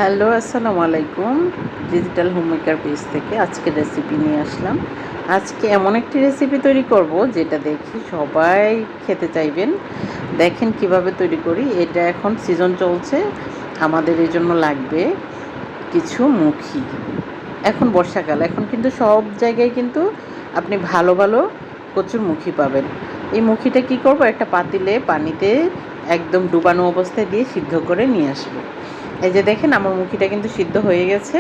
Hello, আসসালামু আলাইকুম। Digital homemaker page থেকে আজকে রেসিপি নিয়ে আসলাম। আজকে এমন একটি রেসিপি তৈরি করব যেটা দেখি সবাই খেতে চাইবেন। দেখেন কিভাবে তৈরি করি। এটা এখন সিজন চলছে। আমাদের এজন্য লাগবে কিছু মুখি। এখন বর্ষাকাল। এখন কিন্তু সব জায়গায় কিন্তু আপনি ভালো, ভালো কচুর মুখি পাবেন। এই মুখিটা কি করব, একটা পাতিলে পানিতে একদম ডুবানো অবস্থায় দিয়ে সিদ্ধ করে নিয়ে আসব। এই যে দেখেন আমার মুখিটা কিন্তু সিদ্ধ হয়ে গেছে।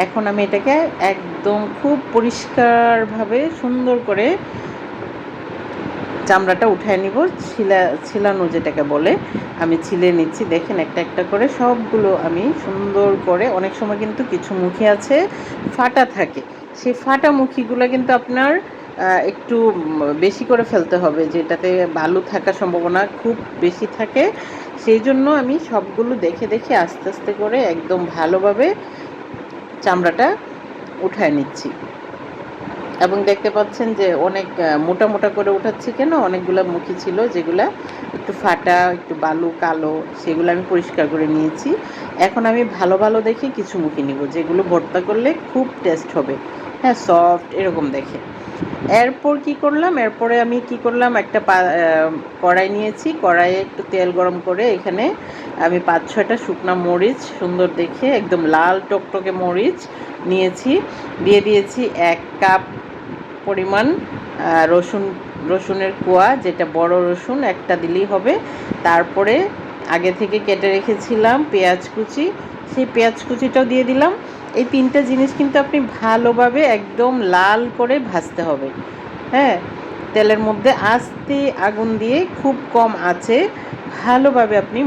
এখন আমি এটাকে একদম খুব পরিষ্কারভাবে সুন্দর করে চামড়াটা উঠায় নিব। ছিলানো যেটাকে বলে, আমি ছিলে নিচ্ছি। দেখেন একটা একটা করে সবগুলো আমি সুন্দর করে, অনেক সময় কিন্তু কিছু মুখি আছে ফাটা থাকে, সেই ফাটা মুখিগুলো কিন্তু আপনার একটু বেশি করে ফেলতে হবে, যেটাতে বালু থাকার সম্ভাবনা খুব বেশি থাকে। সেই জন্য আমি সবগুলো দেখে দেখে আস্তে আস্তে করে একদম ভালোভাবে চামড়াটা উঠায় নিচ্ছি। এবং দেখতে পাচ্ছেন যে অনেক মোটা মোটা করে উঠাচ্ছি কেন, অনেকগুলো মুখি ছিল যেগুলা একটু ফাটা, একটু বালু কালো, সেগুলো আমি পরিষ্কার করে নিয়েছি। এখন আমি ভালো ভালো দেখে কিছু মুখি নিব যেগুলো ভর্তা করলে খুব টেস্ট হবে, হ্যাঁ, সফট এরকম দেখে। এরপর কি করলাম, এরপরে আমি কি করলাম, একটা কড়াই নিয়েছি। কড়াইয়ে একটু তেল গরম করে এখানে আমি 5-6টা শুকনা মরিচ, সুন্দর দেখে একদম লাল টকটকে মরিচ নিয়েছি। দিয়ে দিয়েছি 1 কাপ পরিমাণ রসুনের কোয়া, যেটা বড় রসুন একটা দিলেই হবে। তারপরে আগে থেকে কেটে রেখেছিলাম পেঁয়াজ কুচি, সেই পেঁয়াজ কুচিটাও দিয়ে দিলাম। এই 3টা জিনিস কিন্তু আপনি ভালোভাবে একদম লাল করে ভাজতে হবে, হ্যাঁ। তেলের মধ্যে আস্তে আগুন দিয়ে খুব কম আঁচে ভালোভাবে আপনি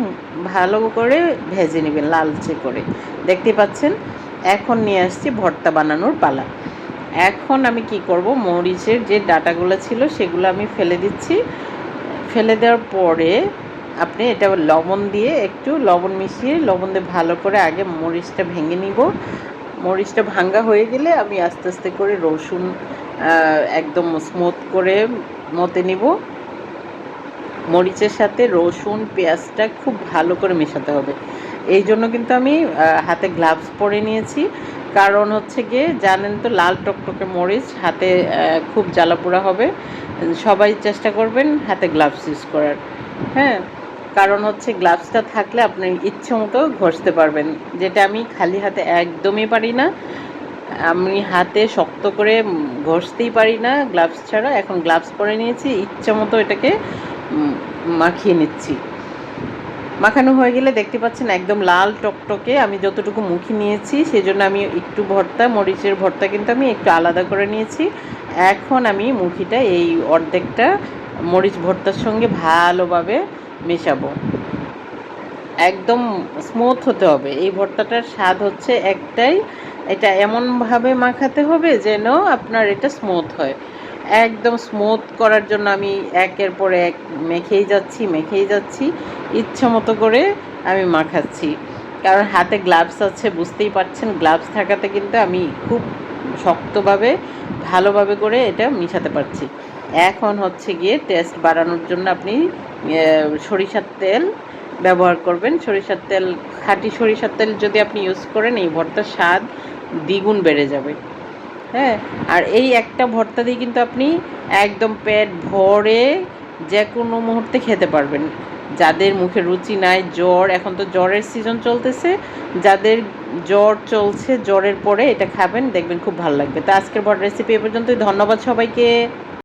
ভালো করে ভেজে নেবেন, লালচে করে। দেখতে পাচ্ছেন। এখন নিয়ে আসছি ভর্তা বানানোর পালা। এখন আমি কি করব, মরিচের যে ডাঁটাগুলো ছিল সেগুলো আমি ফেলে দিচ্ছি। ফেলে দেওয়ার পরে আপনি এটা লবণ দিয়ে, একটু লবণ মিশিয়ে, লবণ দিয়ে ভালো করে আগে মরিচটা ভেঙে নিব। মরিচটা ভাঙ্গা হয়ে গেলে আমি আস্তে আস্তে করে রসুন একদম স্মুথ করে মতে নিব। মরিচের সাথে রসুন পেঁয়াজটা খুব ভালো করে মেশাতে হবে। এই জন্য কিন্তু আমি হাতে গ্লাভস পরে নিয়েছি। কারণ হচ্ছে গিয়ে জানেন তো, লাল টকটকে মরিচ হাতে খুব জ্বালাপোড়া হবে। সবাই চেষ্টা করবেন হাতে গ্লাভস ইউজ করার, হ্যাঁ। কারণ হচ্ছে গ্লাভসটা থাকলে আপনি ইচ্ছে মতো ঘষতে পারবেন, যেটা আমি খালি হাতে একদমই পারি না। আমি হাতে শক্ত করে ঘষতেই পারি না গ্লাভস ছাড়া। এখন গ্লাভস পরে নিয়েছি, ইচ্ছা মতো এটাকে মাখিয়ে নিচ্ছি। মাখানো হয়ে গেলে দেখতে পাচ্ছেন একদম লাল টকটকে। আমি যতটুকু মুখি নিয়েছি সেজন্য আমি একটু ভর্তা, মরিচের ভর্তা কিন্তু আমি একটু আলাদা করে নিয়েছি। এখন আমি মুখিটা এই অর্ধেকটা মরিচ ভর্তার সঙ্গে ভালোভাবে মেশাবো। একদম স্মুথ হতে হবে। এই ভর্তাটার স্বাদ হচ্ছে একটাই, এটা এমনভাবে মাখাতে হবে যেন আপনার এটা স্মুথ হয়। একদম স্মুথ করার জন্য আমি একের পর এক মেখেই যাচ্ছি ইচ্ছা মতো করে আমি মাখাচ্ছি। কারণ হাতে গ্লাভস আছে, বুঝতেই পারছেন। গ্লাভস থাকাতে কিন্তু আমি খুব শক্তভাবে ভালোভাবে করে এটা মিশাতে পারছি। এখন হচ্ছে গিয়ে টেস্ট বাড়ানোর জন্য আপনি সরিষার তেল ব্যবহার করবেন। সরিষার তেল, খাঁটি সরিষার তেল যদি আপনি ইউজ করেন, এই ভর্তার স্বাদ দ্বিগুণ বেড়ে যাবে, হ্যাঁ। আর এই একটা ভর্তা দিয়ে কিন্তু আপনি একদম পেট ভরে যে কোনো মুহূর্তে খেতে পারবেন। যাদের মুখে রুচি নাই, জ্বর, এখন তো জ্বরের সিজন চলতেছে, যাদের জ্বর চলছে, জ্বরের পরে এটা খাবেন, দেখবেন খুব ভালো লাগবে। তো আজকের রেসিপি এ পর্যন্তই। ধন্যবাদ সবাইকে।